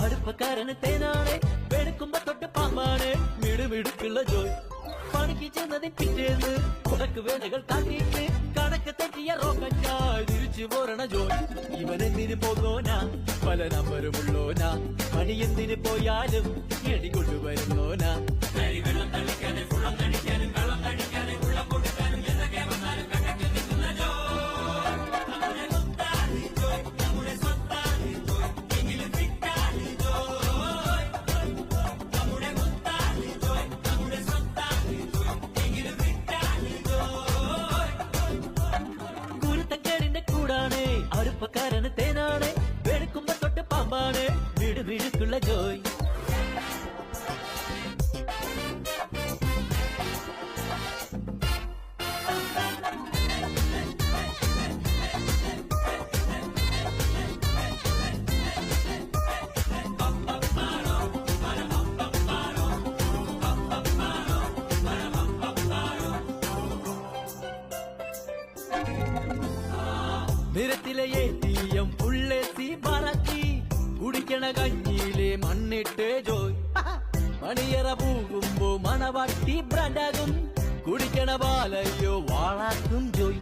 അടുപ്പക്കാരന് തേനാണ് വെളുക്കുമ്പോ തൊട്ട് പാമ്പാണ് മിടുമിടുക്കുള്ള ജോയ് പണിക്ക് ചെന്നതിൽ പിറ്റേന്ന് കുടക്ക് വേലകൾ കാട്ടിയിട്ട് കണക്ക് തെറ്റിയ റോക്കറ്റായി തിരിച്ചു പോരണ ജോയ് ഇവനെന്തിന് പോകോനാ പല നമ്പരുമുള്ളോനാ പണി എന്തിന് പോയാലും എടി കൊണ്ടുവരുന്നോനാ വെള്ളം തളിക്കാനും കുളം തളിക്കാനും വെള്ളം തളിക്കാനും കുളം കൊടുക്കാനും എന്തൊക്കെ വന്നാലും കണക്ക് നിൽക്കുന്ന കൂടാണ് അടുപ്പക്കാരന് തേനാണ് വെളുക്കുമ്പോ തൊട്ട് പാമ്പാണ് മിടുമിടുക്കുള്ള ജോയ് നിരത്തിലെ ATM ഉള്ളെത്തി പറക്കി കുടിക്കണ കഞ്ഞിയിലെ മണ്ണിട്ട് ജോയ് മണിയറ പോകുമ്പോ മണവാട്ടി ബ്രാൻഡാകും കുടിക്കണ പാലയ്യോ വാളാക്കും ജോയ്